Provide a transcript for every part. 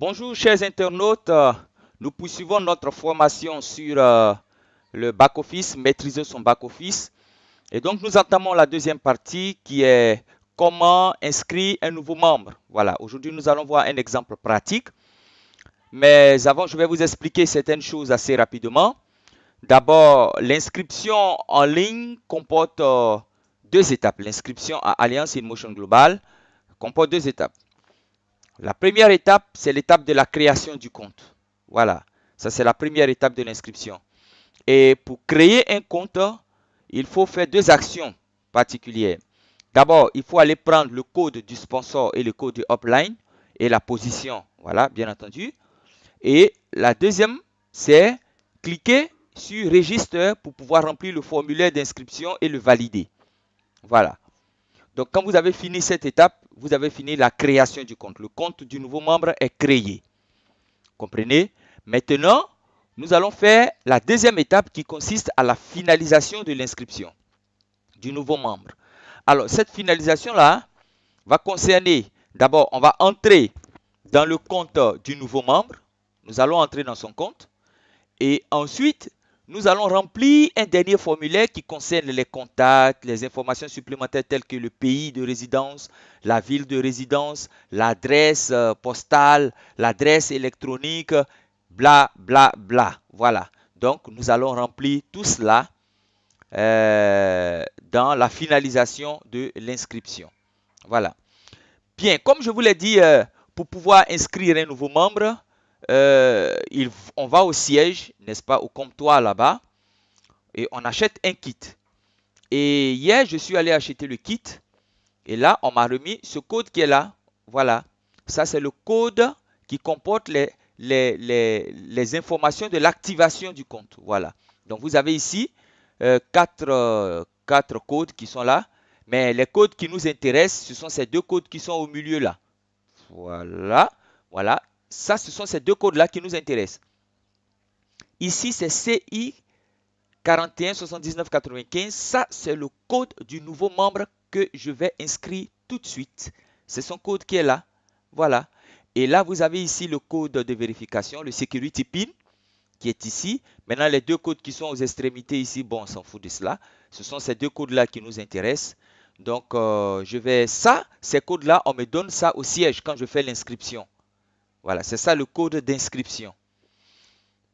Bonjour chers internautes, nous poursuivons notre formation sur le back-office, maîtriser son back-office. Et donc nous entamons la deuxième partie qui est comment inscrire un nouveau membre. Voilà, aujourd'hui nous allons voir un exemple pratique. Mais avant, je vais vous expliquer certaines choses assez rapidement. D'abord, l'inscription en ligne comporte deux étapes. L'inscription à Alliance InMotion Global comporte deux étapes. La première étape, c'est l'étape de la création du compte. Voilà, ça c'est la première étape de l'inscription. Et pour créer un compte, il faut faire deux actions particulières. D'abord, il faut aller prendre le code du sponsor et le code du upline et la position. Voilà, bien entendu. Et la deuxième, c'est cliquer sur register pour pouvoir remplir le formulaire d'inscription et le valider. Voilà. Donc, quand vous avez fini cette étape, vous avez fini la création du compte. Le compte du nouveau membre est créé. Comprenez? Maintenant, nous allons faire la deuxième étape qui consiste à la finalisation de l'inscription du nouveau membre. Alors, cette finalisation-là va concerner, d'abord, on va entrer dans le compte du nouveau membre. Nous allons entrer dans son compte. Et ensuite, nous allons remplir un dernier formulaire qui concerne les contacts, les informations supplémentaires telles que le pays de résidence, la ville de résidence, l'adresse postale, l'adresse électronique, bla bla bla. Voilà. Donc, nous allons remplir tout cela dans la finalisation de l'inscription. Voilà. Bien, comme je vous l'ai dit, pour pouvoir inscrire un nouveau membre, on va au siège, n'est-ce pas, au comptoir là-bas, et on achète un kit. Et hier, je suis allé acheter le kit, et là, on m'a remis ce code qui est là. Voilà, ça c'est le code qui comporte les informations de l'activation du compte. Voilà, donc vous avez ici quatre codes qui sont là, mais les codes qui nous intéressent, ce sont ces deux codes qui sont au milieu là. Voilà, voilà. Ça, ce sont ces deux codes-là qui nous intéressent. Ici, c'est CI 41 79 95. Ça, c'est le code du nouveau membre que je vais inscrire tout de suite. C'est son code qui est là. Voilà. Et là, vous avez ici le code de vérification, le security pin, qui est ici. Maintenant, les deux codes qui sont aux extrémités ici, bon, on s'en fout de cela. Ce sont ces deux codes-là qui nous intéressent. Donc, ces codes-là, on me donne ça au siège quand je fais l'inscription. Voilà, c'est ça le code d'inscription.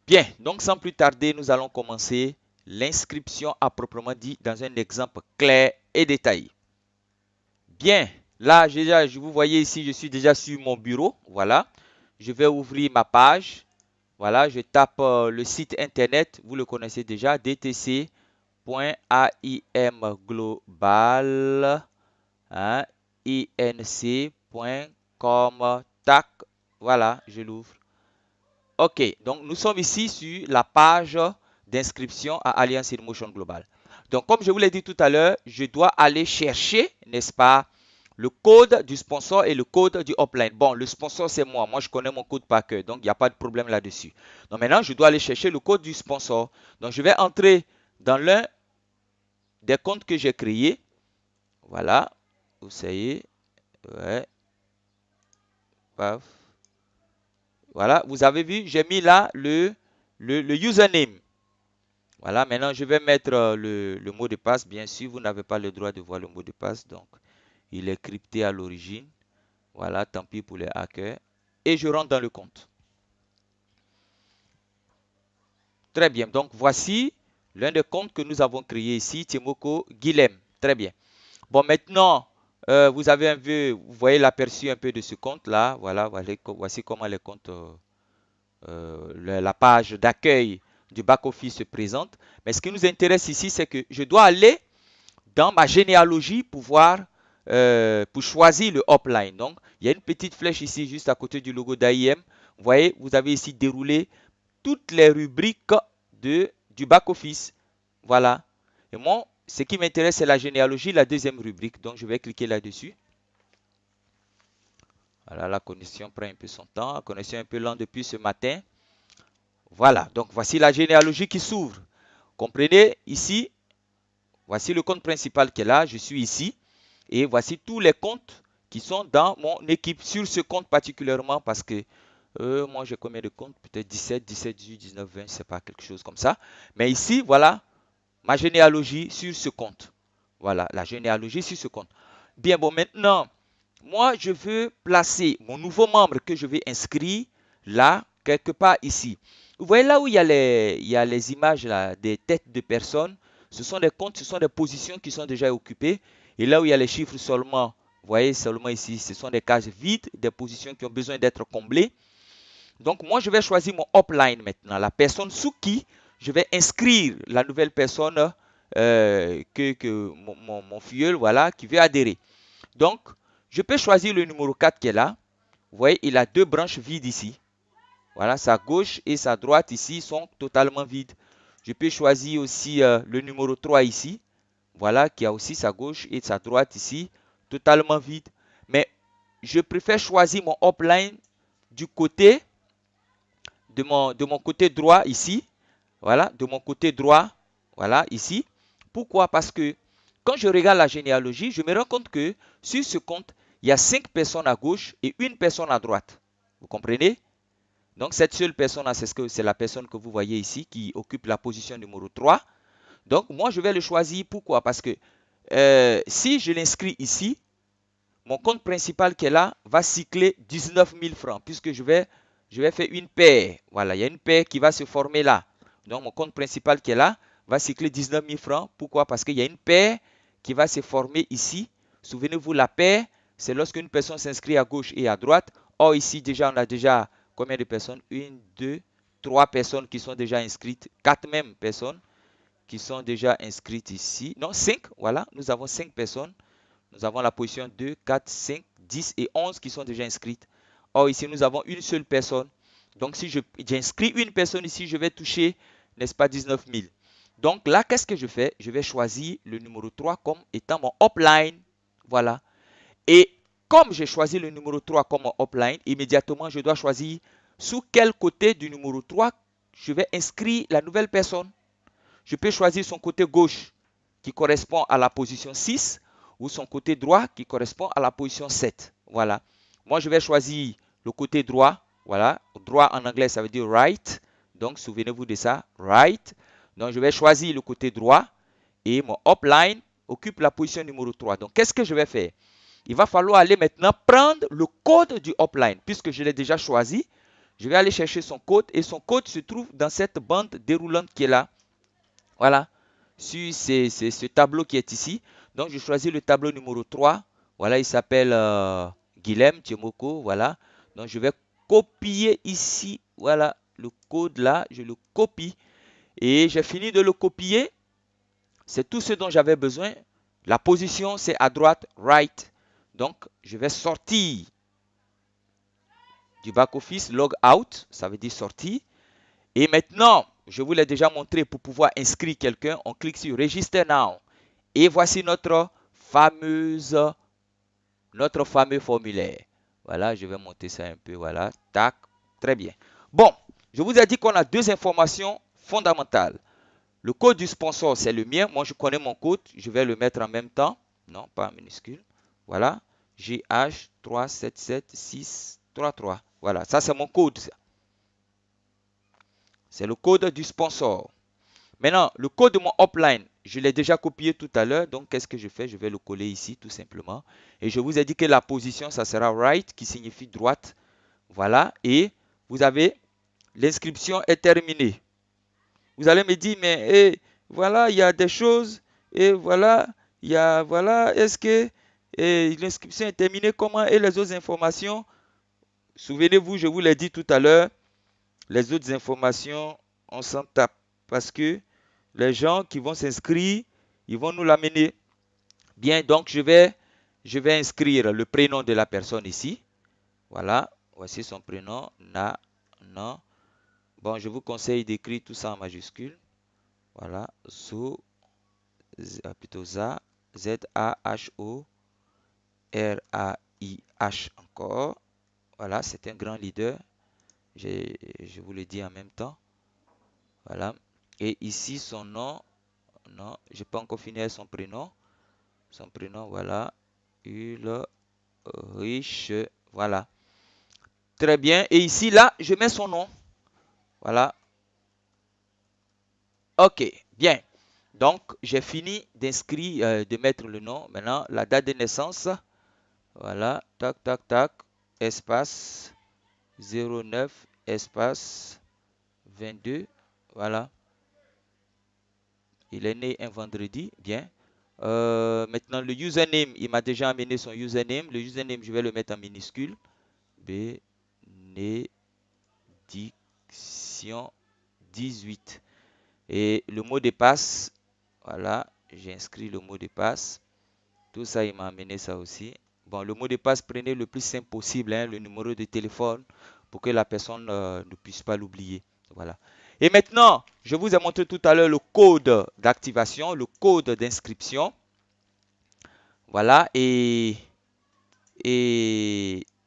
Bien, donc sans plus tarder, nous allons commencer l'inscription à proprement dit dans un exemple clair et détaillé. Bien, là, vous voyez ici, je suis déjà sur mon bureau. Voilà, je vais ouvrir ma page. Voilà, je tape le site internet, vous le connaissez déjà, dtc.aimglobal, hein, inc.com, tac, voilà, je l'ouvre. Ok, donc nous sommes ici sur la page d'inscription à Alliance InMotion Global. Donc, comme je vous l'ai dit tout à l'heure, je dois aller chercher, n'est-ce pas, le code du sponsor et le code du upline. Bon, le sponsor, c'est moi. Moi, je connais mon code par cœur, donc il n'y a pas de problème là-dessus. Donc, maintenant, je dois aller chercher le code du sponsor. Donc, je vais entrer dans l'un des comptes que j'ai créés. Voilà, vous savez, ouais, paf. Voilà, vous avez vu, j'ai mis là le username. Voilà, maintenant je vais mettre le mot de passe. Bien sûr, vous n'avez pas le droit de voir le mot de passe, donc il est crypté à l'origine. Voilà, tant pis pour les hackers. Et je rentre dans le compte. Très bien, donc voici l'un des comptes que nous avons créé ici, Timoko Guilhem. Très bien. Bon, maintenant, vous avez vous voyez l'aperçu un peu de ce compte-là. Voilà, voici comment les comptes la page d'accueil du back-office se présente. Mais ce qui nous intéresse ici, c'est que je dois aller dans ma généalogie pour choisir le upline. Donc, il y a une petite flèche ici, juste à côté du logo d'AIM. Vous voyez, vous avez ici déroulé toutes les rubriques du back-office. Voilà. Et moi, ce qui m'intéresse, c'est la généalogie, la deuxième rubrique. Donc, je vais cliquer là-dessus. Voilà, la connexion prend un peu son temps. La connexion est un peu lente depuis ce matin. Voilà, donc voici la généalogie qui s'ouvre. Comprenez, ici, voici le compte principal qui est là, je suis ici. Et voici tous les comptes qui sont dans mon équipe, sur ce compte particulièrement, parce que Moi, j'ai combien de comptes? Peut-être 17, 17, 18, 19, 20, je sais pas, quelque chose comme ça. Mais ici, voilà, ma généalogie sur ce compte. Voilà, la généalogie sur ce compte. Bien, bon, maintenant, moi, je veux placer mon nouveau membre que je vais inscrire là, quelque part ici. Vous voyez là où il y a les images là, des têtes de personnes. Ce sont des comptes, ce sont des positions qui sont déjà occupées. Et là où il y a les chiffres seulement, vous voyez seulement ici, ce sont des cases vides, des positions qui ont besoin d'être comblées. Donc, moi, je vais choisir mon upline maintenant, la personne sous qui je vais inscrire la nouvelle personne que mon filleul, voilà, qui veut adhérer. Donc, je peux choisir le numéro 4 qui est là. Vous voyez, il a deux branches vides ici. Voilà, sa gauche et sa droite ici sont totalement vides. Je peux choisir aussi le numéro 3 ici. Voilà, qui a aussi sa gauche et sa droite ici, totalement vide. Mais je préfère choisir mon upline du côté de mon côté droit ici. Voilà, de mon côté droit, voilà, ici. Pourquoi? Parce que quand je regarde la généalogie, je me rends compte que sur ce compte, il y a 5 personnes à gauche et une personne à droite. Vous comprenez? Donc cette seule personne, c'est la personne que vous voyez ici qui occupe la position numéro 3. Donc moi, je vais le choisir. Pourquoi? Parce que si je l'inscris ici, mon compte principal qui est là va cycler 19 000 francs puisque je vais faire une paire. Voilà, il y a une paire qui va se former là. Donc mon compte principal qui est là va cycler 19 000 francs. Pourquoi? Parce qu'il y a une paire qui va se former ici. Souvenez-vous, la paire, c'est lorsqu'une personne s'inscrit à gauche et à droite. Or ici, déjà, on a déjà combien de personnes? Une, deux, trois personnes qui sont déjà inscrites. Quatre mêmes personnes qui sont déjà inscrites ici. Non, cinq, voilà. Nous avons cinq personnes. Nous avons la position 2, 4, 5, 10 et 11 qui sont déjà inscrites. Or, ici, nous avons une seule personne. Donc, si j'inscris une personne ici, je vais toucher, n'est-ce pas, 19 000. Donc là, qu'est-ce que je fais? Je vais choisir le numéro 3 comme étant mon upline. Voilà. Et comme j'ai choisi le numéro 3 comme mon upline, immédiatement, je dois choisir sous quel côté du numéro 3 je vais inscrire la nouvelle personne. Je peux choisir son côté gauche qui correspond à la position 6 ou son côté droit qui correspond à la position 7. Voilà. Moi, je vais choisir le côté droit. Voilà. Droit en anglais, ça veut dire right. Donc, souvenez-vous de ça. Right. Donc, je vais choisir le côté droit et mon upline occupe la position numéro 3. Donc, qu'est-ce que je vais faire? Il va falloir aller maintenant prendre le code du upline puisque je l'ai déjà choisi. Je vais aller chercher son code et son code se trouve dans cette bande déroulante qui est là. Voilà, sur ce tableau qui est ici. Donc, je choisis le tableau numéro 3. Voilà, il s'appelle Guilhem Tiemoko. Voilà. Donc, je vais copier ici. Voilà, le code là. Je le copie. Et j'ai fini de le copier. C'est tout ce dont j'avais besoin. La position, c'est à droite, right. Donc, je vais sortir du back-office, log out. Ça veut dire sortir. Et maintenant, je vous l'ai déjà montré, pour pouvoir inscrire quelqu'un, on clique sur Register Now. Et voici notre fameux formulaire. Voilà, je vais monter ça un peu. Voilà, tac, très bien. Bon, je vous ai dit qu'on a deux informations fondamentales. Le code du sponsor, c'est le mien. Moi, je connais mon code. Je vais le mettre en même temps. Non, pas en minuscule. Voilà, GH377633. Voilà, ça c'est mon code. C'est le code du sponsor. Maintenant, le code de mon upline, je l'ai déjà copié tout à l'heure. Donc, qu'est-ce que je fais? Je vais le coller ici, tout simplement. Et je vous ai dit que la position, ça sera right, qui signifie droite. Voilà. Et vous avez, l'inscription est terminée. Vous allez me dire, mais voilà, il y a des choses. Et voilà, voilà, est-ce que l'inscription est terminée? Comment? Et les autres informations? Souvenez-vous, je vous l'ai dit tout à l'heure. Les autres informations, on s'en tape. Parce que les gens qui vont s'inscrire, ils vont nous l'amener. Bien, donc je vais inscrire le prénom de la personne ici. Voilà, voici son prénom, non. Bon, je vous conseille d'écrire tout ça en majuscule. Voilà, plutôt Z-A-H-O, R-A-I-H encore. Voilà, c'est un grand leader. Je vous le dis en même temps. Voilà. Et ici, son nom, non, je n'ai pas encore fini avec son prénom. Son prénom, voilà. Ulrich, voilà. Très bien. Et ici, là, je mets son nom. Voilà. OK. Bien. Donc, j'ai fini d'inscrire, de mettre le nom. Maintenant, la date de naissance. Voilà. Tac, tac, tac. Espace 09, espace 22. Voilà. Il est né un vendredi. Bien. Maintenant, le username, il m'a déjà amené son username. Le username, je vais le mettre en minuscule. Bénédiction 18. Et le mot de passe, voilà, j'ai inscrit le mot de passe. Tout ça, il m'a amené ça aussi. Bon, le mot de passe, prenez le plus simple possible, hein, le numéro de téléphone, pour que la personne ne puisse pas l'oublier. Voilà. Et maintenant, je vous ai montré tout à l'heure le code d'activation, le code d'inscription. Voilà. Et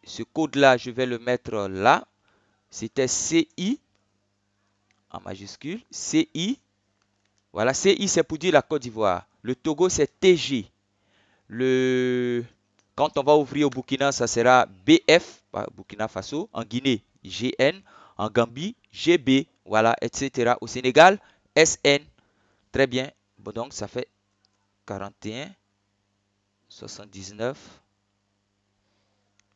ce code-là, je vais le mettre là. C'était CI en majuscule. CI. Voilà, CI, c'est pour dire la Côte d'Ivoire. Le Togo, c'est TG. Quand on va ouvrir au Burkina, ça sera BF, Burkina Faso. En Guinée, GN. En Gambie, GB. Voilà, etc. Au Sénégal, SN. Très bien. Bon, donc, ça fait 41, 79.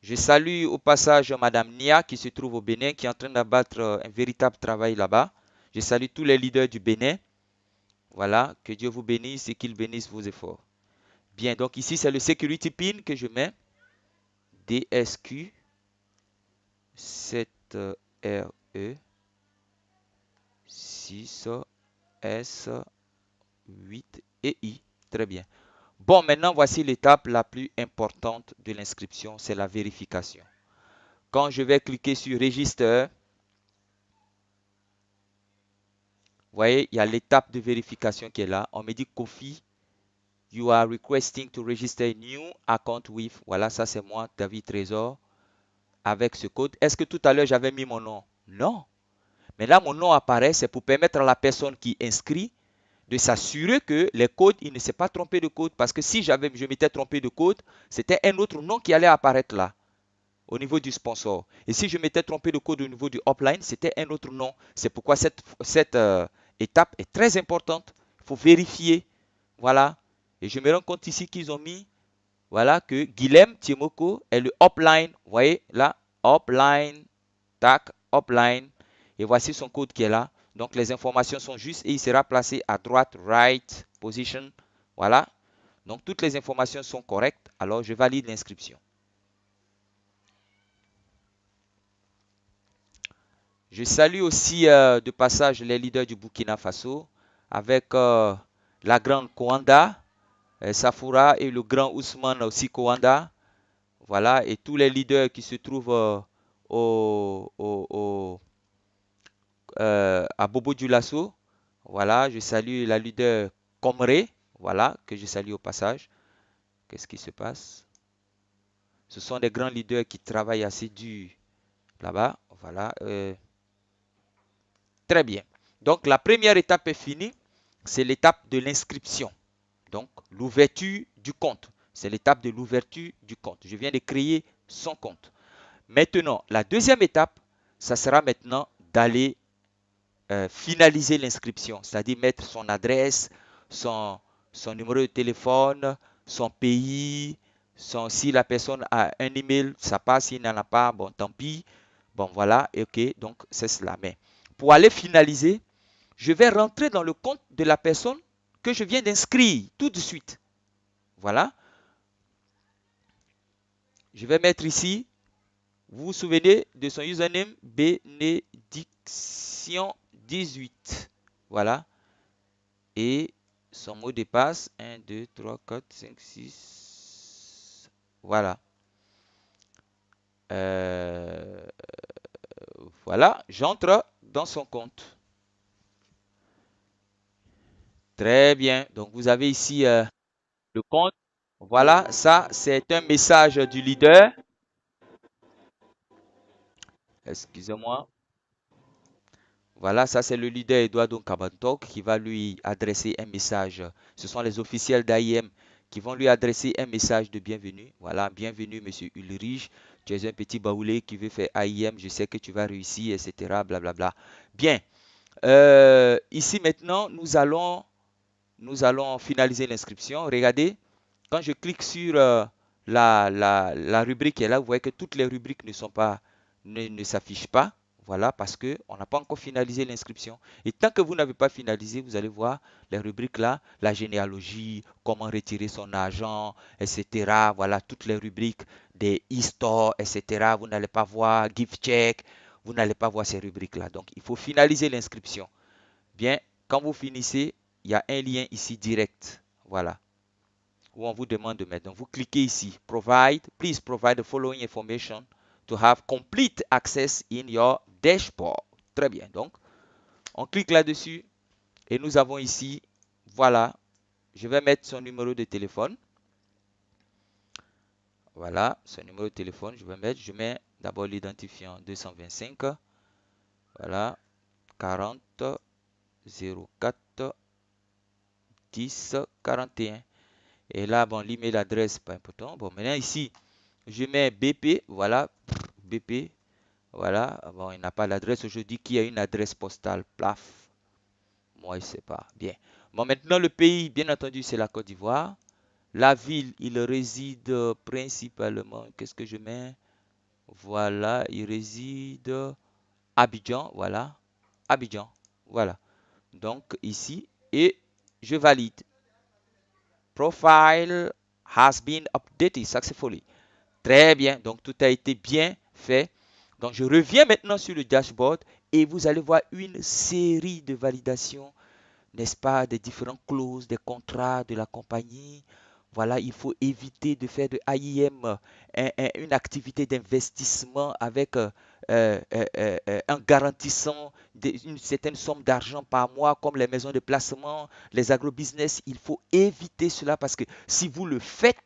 Je salue au passage Madame Nia qui se trouve au Bénin, qui est en train d'abattre un véritable travail là-bas. Je salue tous les leaders du Bénin. Voilà, que Dieu vous bénisse et qu'il bénisse vos efforts. Bien, donc ici c'est le security pin que je mets. DSQ 7RE 6S 8 et I. Très bien. Bon, maintenant voici l'étape la plus importante de l'inscription, c'est la vérification. Quand je vais cliquer sur Register, vous voyez, il y a l'étape de vérification qui est là. On me dit Kofi, you are requesting to register a new account with. Voilà, ça c'est moi, David Trésor, avec ce code. Est-ce que tout à l'heure j'avais mis mon nom? Non. Mais là, mon nom apparaît, c'est pour permettre à la personne qui inscrit de s'assurer que les codes, il ne s'est pas trompé de code. Parce que si je m'étais trompé de code, c'était un autre nom qui allait apparaître là, au niveau du sponsor. Et si je m'étais trompé de code au niveau du upline, c'était un autre nom. C'est pourquoi cette étape est très importante. Il faut vérifier. Voilà. Et je me rends compte ici qu'ils ont mis, voilà, que Guilhem Tiemoko est le upline. Vous voyez là, upline, tac, upline. Et voici son code qui est là. Donc les informations sont justes et il sera placé à droite, right, position. Voilà. Donc toutes les informations sont correctes. Alors je valide l'inscription. Je salue aussi de passage les leaders du Burkina Faso avec la grande Kouanda, Safoura et le grand Ousmane aussi Kouanda. Voilà. Et tous les leaders qui se trouvent à Bobo Dioulasso. Voilà, je salue la leader Comré, voilà, que je salue au passage. Qu'est-ce qui se passe? Ce sont des grands leaders qui travaillent assez dur là-bas. Voilà, très bien. Donc, la première étape est finie. C'est l'étape de l'inscription. Donc, l'ouverture du compte. C'est l'étape de l'ouverture du compte. Je viens de créer son compte. Maintenant, la deuxième étape, ça sera maintenant d'aller finaliser l'inscription, c'est-à-dire mettre son adresse, son, son numéro de téléphone, son pays, si la personne a un email, ça passe, s'il n'en a pas, bon, tant pis. Bon, voilà, ok, donc c'est cela. Mais pour aller finaliser, je vais rentrer dans le compte de la personne que je viens d'inscrire tout de suite. Voilà. Je vais mettre ici, vous vous souvenez de son username, bénédiction 18. Voilà. Et son mot de passe, 1, 2, 3, 4, 5, 6. Voilà. Euh, voilà, j'entre dans son compte. Très bien. Donc, vous avez ici le compte. Voilà, ça, c'est un message du leader. Excusez-moi. Voilà, ça, c'est le leader Eduardo Kabantok qui va lui adresser un message. Ce sont les officiels d'AIM qui vont lui adresser un message de bienvenue. Voilà, bienvenue, monsieur Ulrich. Tu es un petit baoulé qui veut faire AIM, je sais que tu vas réussir, etc. Blablabla. Bien. Ici maintenant, nous allons finaliser l'inscription. Regardez, quand je clique sur la rubrique qui est là, vous voyez que toutes les rubriques ne s'affichent pas. Voilà, parce qu'on n'a pas encore finalisé l'inscription. Et tant que vous n'avez pas finalisé, vous allez voir les rubriques là, la généalogie, comment retirer son argent, etc. Voilà, toutes les rubriques des e-stores, etc. Vous n'allez pas voir gift check, vous n'allez pas voir ces rubriques là. Donc, il faut finaliser l'inscription. Bien, quand vous finissez, il y a un lien ici direct. Voilà, où on vous demande de mettre. Donc, vous cliquez ici, please provide the following information to have complete access in your dashboard. Très bien. Donc, on clique là-dessus et nous avons ici, voilà, je vais mettre son numéro de téléphone. Voilà, son numéro de téléphone, je mets d'abord l'identifiant 225, voilà, 40 04 10 41. Et là, bon, l'email adresse, pas important. Bon, maintenant ici, je mets BP, voilà, BP, voilà. Bon, il n'a pas l'adresse aujourd'hui. Qui a une adresse postale? Plaf. Moi, je ne sais pas. Bien. Bon, maintenant, le pays, bien entendu, c'est la Côte d'Ivoire. La ville, il réside principalement. Qu'est-ce que je mets? Voilà, il réside à Abidjan. Voilà, Abidjan. Voilà. Donc, ici, et je valide. Profile has been updated successfully. Très bien, donc tout a été bien fait. Donc je reviens maintenant sur le dashboard et vous allez voir une série de validations, n'est-ce pas, des différentes clauses, des contrats de la compagnie. Voilà, il faut éviter de faire de AIM une activité d'investissement avec un garantissant une certaine somme d'argent par mois, comme les maisons de placement, les agrobusiness. Il faut éviter cela parce que si vous le faites,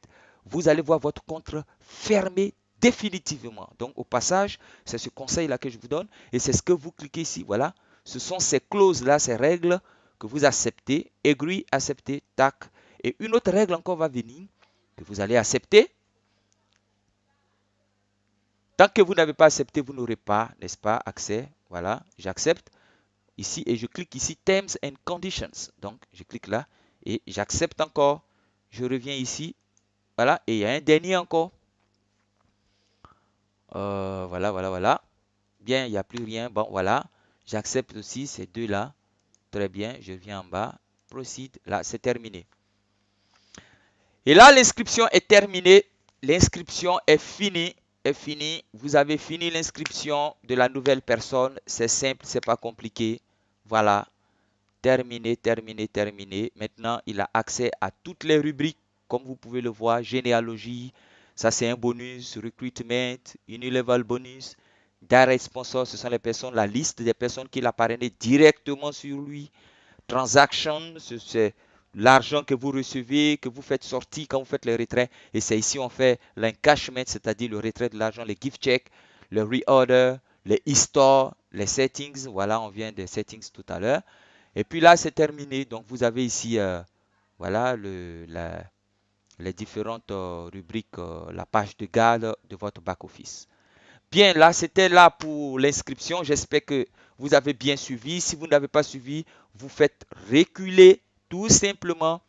vous allez voir votre compte fermé définitivement. Donc, au passage, c'est ce conseil-là que je vous donne et c'est ce que vous cliquez ici. Voilà, ce sont ces clauses-là, ces règles que vous acceptez, agree, accepter, tac. Et une autre règle encore va venir que vous allez accepter. Tant que vous n'avez pas accepté, vous n'aurez pas, n'est-ce pas, accès. Voilà, j'accepte ici et je clique ici Terms and Conditions. Donc, je clique là et j'accepte encore. Je reviens ici. Voilà, et il y a un dernier encore. Voilà. Bien, il n'y a plus rien. Bon, voilà. J'accepte aussi ces deux-là. Très bien, je viens en bas. Proceed. Là, c'est terminé. Et là, l'inscription est terminée. L'inscription est finie. Vous avez fini l'inscription de la nouvelle personne. C'est simple, c'est pas compliqué. Voilà. Terminé. Maintenant, il a accès à toutes les rubriques. Comme vous pouvez le voir, généalogie. Ça, c'est un bonus. Recruitment, unilevel bonus. Direct sponsor, ce sont les personnes, la liste des personnes qu'il a parrainées directement sur lui. Transaction, c'est l'argent que vous recevez, que vous faites sortir quand vous faites le retrait. Et c'est ici on fait l'encashment, c'est-à-dire le retrait de l'argent, les gift checks, le reorder, les e-store, les settings. Voilà, on vient des settings tout à l'heure. Et puis là, c'est terminé. Donc, vous avez ici, voilà, les différentes rubriques, la page de garde de votre back-office. Bien, là, c'était là pour l'inscription. J'espère que vous avez bien suivi. Si vous n'avez pas suivi, vous faites reculer tout simplement,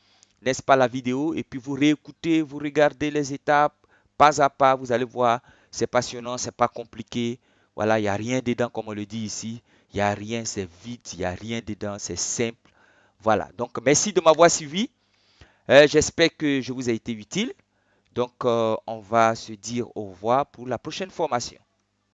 n'est-ce pas, la vidéo. Et puis, vous réécoutez, vous regardez les étapes pas à pas. Vous allez voir, c'est passionnant, c'est pas compliqué. Voilà, il n'y a rien dedans, comme on le dit ici. Il n'y a rien, c'est vide, il n'y a rien dedans, c'est simple. Voilà, donc merci de m'avoir suivi. J'espère que je vous ai été utile. Donc, on va se dire au revoir pour la prochaine formation.